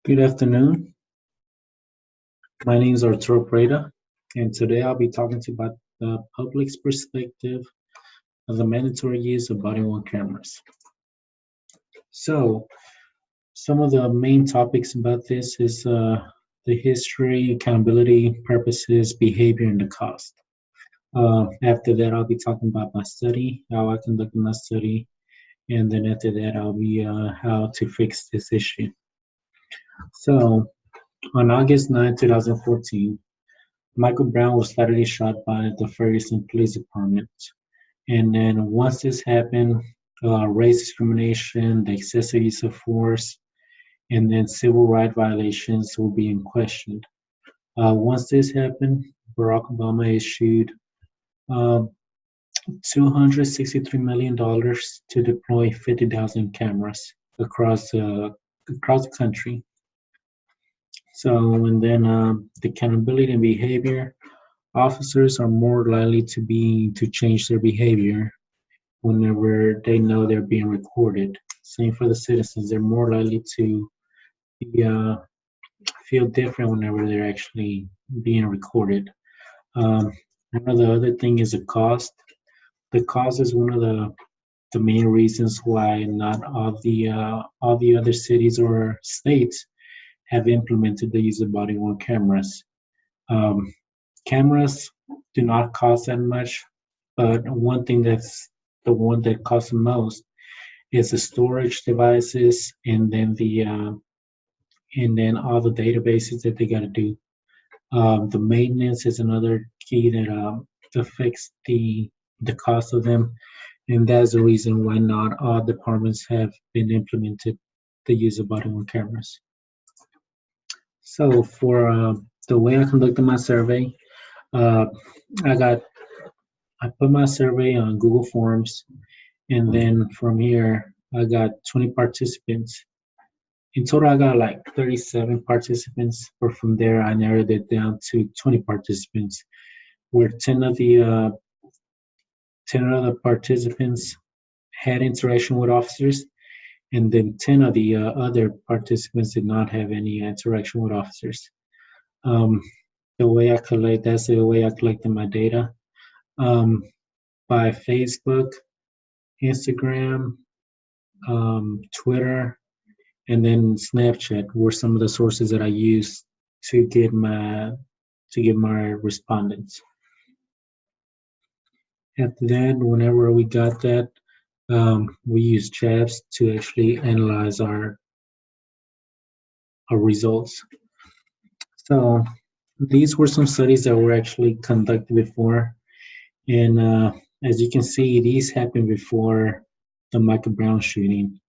Good afternoon. My name is Arturo Preda, and today I'll be talking to you about the public's perspective of the mandatory use of body-worn cameras. So, some of the main topics about this is the history, accountability, purposes, behavior, and the cost. After that, I'll be talking about my study, how I conducted my study, and then after that, I'll be how to fix this issue. So, on August 9, 2014, Michael Brown was fatally shot by the Ferguson Police Department. And then once this happened, race discrimination, the excessive use of force, and then civil rights violations will be in question. Once this happened, Barack Obama issued uh, $263 million to deploy 50,000 cameras across the country. So, and then the accountability and behavior. Officers are more likely to change their behavior whenever they know they're being recorded. Same for the citizens; they're more likely to be, feel different whenever they're actually being recorded. One of the other thing is the cost. The cost is one of the main reasons why not all the other cities or states have implemented the use of body-worn cameras. Um, Cameras do not cost that much, but one thing that's the one that costs the most is the storage devices, and then and then all the databases that they got to do. The maintenance is another key that affects the cost of them, and that's the reason why not all departments have been implemented the use of body-worn cameras. So for the way I conducted my survey, uh, I got I put my survey on Google Forms, and then from here I got 20 participants. In total, I got like 37 participants, but from there I narrowed it down to 20 participants, where 10 of the participants had interaction with officers, and then 10 of the other participants did not have any interaction with officers. Um, that's the way I collected my data. Um, by Facebook, Instagram, Twitter, and then Snapchat were some of the sources that I used to get my respondents. After that, whenever we got that, we used Chavs to actually analyze our results. So these were some studies that were actually conducted before, and as you can see, these happened before the Michael Brown shooting.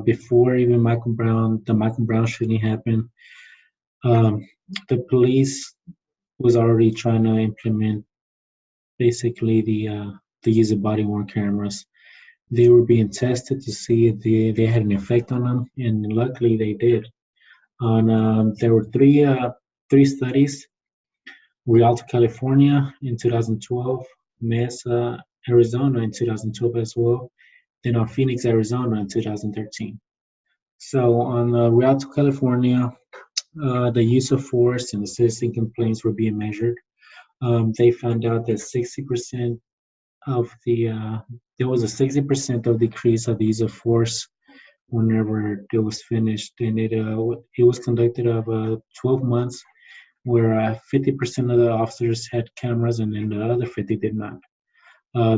Before even the Michael Brown shooting happened, um, the police was already trying to implement basically the use of body worn cameras. They were being tested to see if they had an effect on them, and luckily they did. On There were three studies: Rialto, California in 2012, Mesa, Arizona in 2012 as well, then on Phoenix, Arizona in 2013. So on Rialto, California, the use of force and the citizen complaints were being measured. They found out that 60% of there was a 60% of decrease of the use of force whenever it was finished, and it was conducted over 12 months, where 50% of the officers had cameras and then the other 50 did not.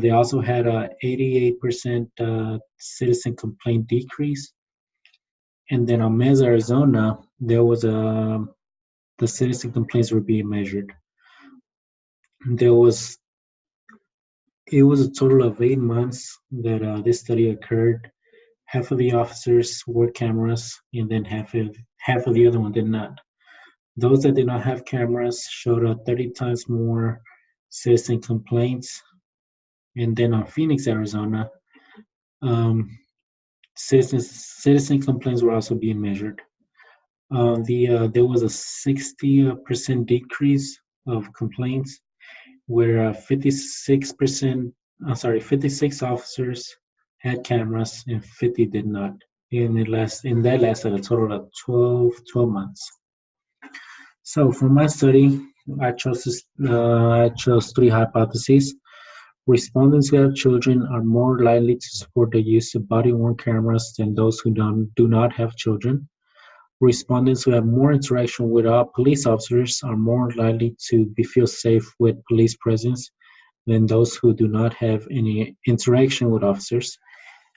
They also had a 88% citizen complaint decrease, and then on Mesa, Arizona, there was the citizen complaints were being measured. There was It was a total of 8 months that this study occurred. Half of the officers wore cameras, and then half of the other one did not. Those that did not have cameras showed 30 times more citizen complaints. And then on Phoenix, Arizona, um, citizen complaints were also being measured. There was a 60% decrease of complaints, where 56 officers had cameras and 50 did not. and that lasted a total of 12 months. So for my study, I chose three hypotheses. Respondents who have children are more likely to support the use of body-worn cameras than those who do not have children. Respondents who have more interaction with police officers are more likely to feel safe with police presence than those who do not have any interaction with officers.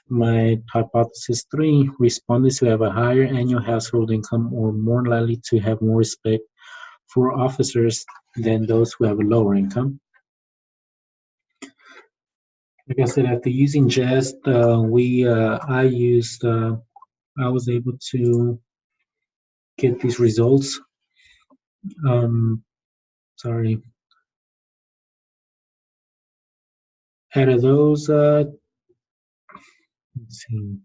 My hypothesis three, respondents who have a higher annual household income are more likely to have more respect for officers than those who have a lower income. Like I said, after using Jest, I was able to get these results. Um, sorry. Out of those, let's see.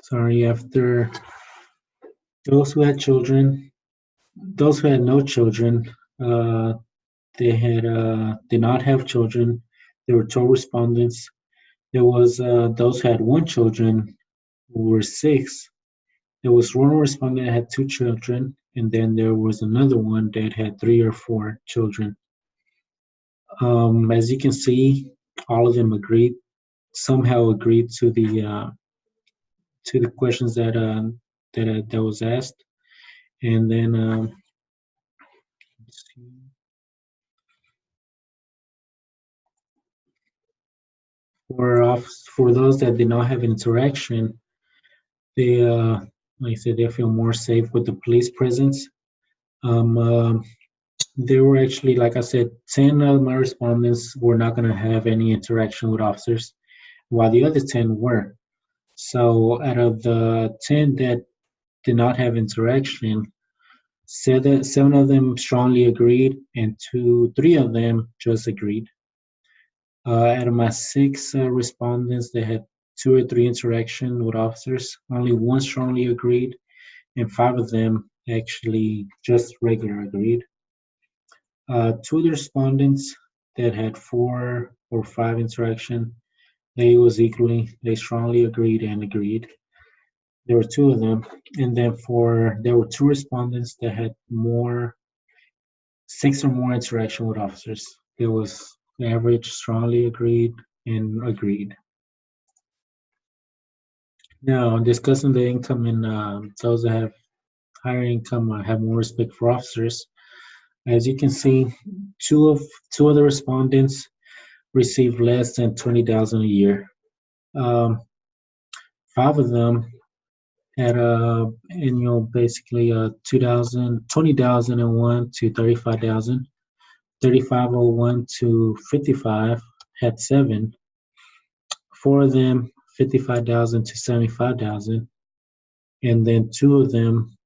Sorry, after those who had children, those who had no children, uh, they had did not have children. There were 12 respondents. There was those who had one children who were six. There was one respondent that had two children, and then there was another one that had three or four children. As you can see, all of them agreed, somehow agreed to the questions that was asked, and then let's see. For those that did not have interaction, they like I said, they feel more safe with the police presence. Um, uh, there were actually, like I said, 10 of my respondents were not going to have any interaction with officers, while the other 10 were. So out of the 10 that did not have interaction, seven of them strongly agreed, and three of them just agreed. Out of my six respondents that had two or three interaction with officers, only one strongly agreed, and five of them actually just regular agreed. Two of the respondents that had four or five interaction, they strongly agreed and agreed. There were two of them, and then there were two respondents that had six or more interaction with officers. There was average, strongly agreed, and agreed. Now, discussing the income and those that have higher income have more respect for officers. As you can see, two of the respondents received less than 20,000 a year. Um, Five of them had a annual basically 20,001 to 35,000. 3501 to 55 had seven. Four of them 55,000 to 75,000, and then two of them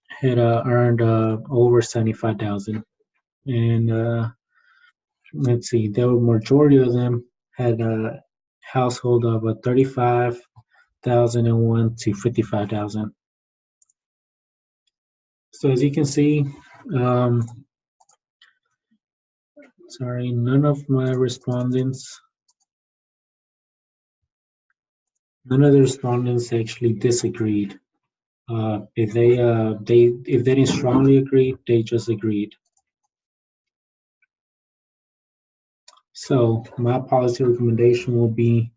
had earned over 75,000. And let's see, the majority of them had a household of 35,001 to 55,000. So as you can see, um, sorry, none of the respondents actually disagreed. If they didn't strongly agree, they just agreed. So my policy recommendation will be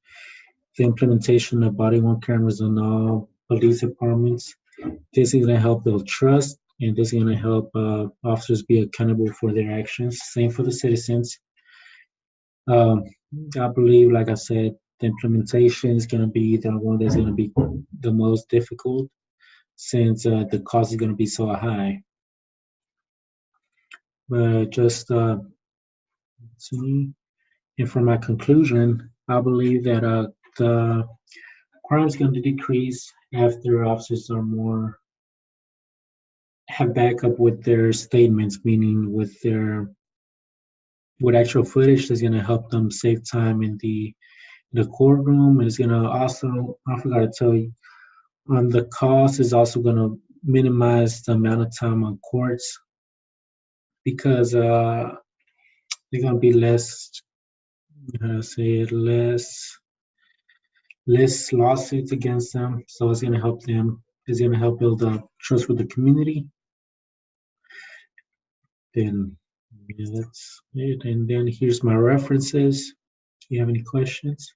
the implementation of body-worn cameras in all police departments. This is going to help build trust, and this is going to help officers be accountable for their actions. Same for the citizens. Um, I believe, like I said, the implementation is going to be the one that's going to be the most difficult since the cost is going to be so high. But just see, and for my conclusion, I believe that the crime is going to decrease after officers are more have backup with their statements, meaning with actual footage that's going to help them save time in the courtroom, and it's going to also, I forgot to tell you, on the cost is also going to minimize the amount of time on courts because they're going to be less, how to say it, less less lawsuits against them. So it's going to help them. It's going to help build up trust with the community. Then yeah, that's it. And then here's my references. Do you have any questions?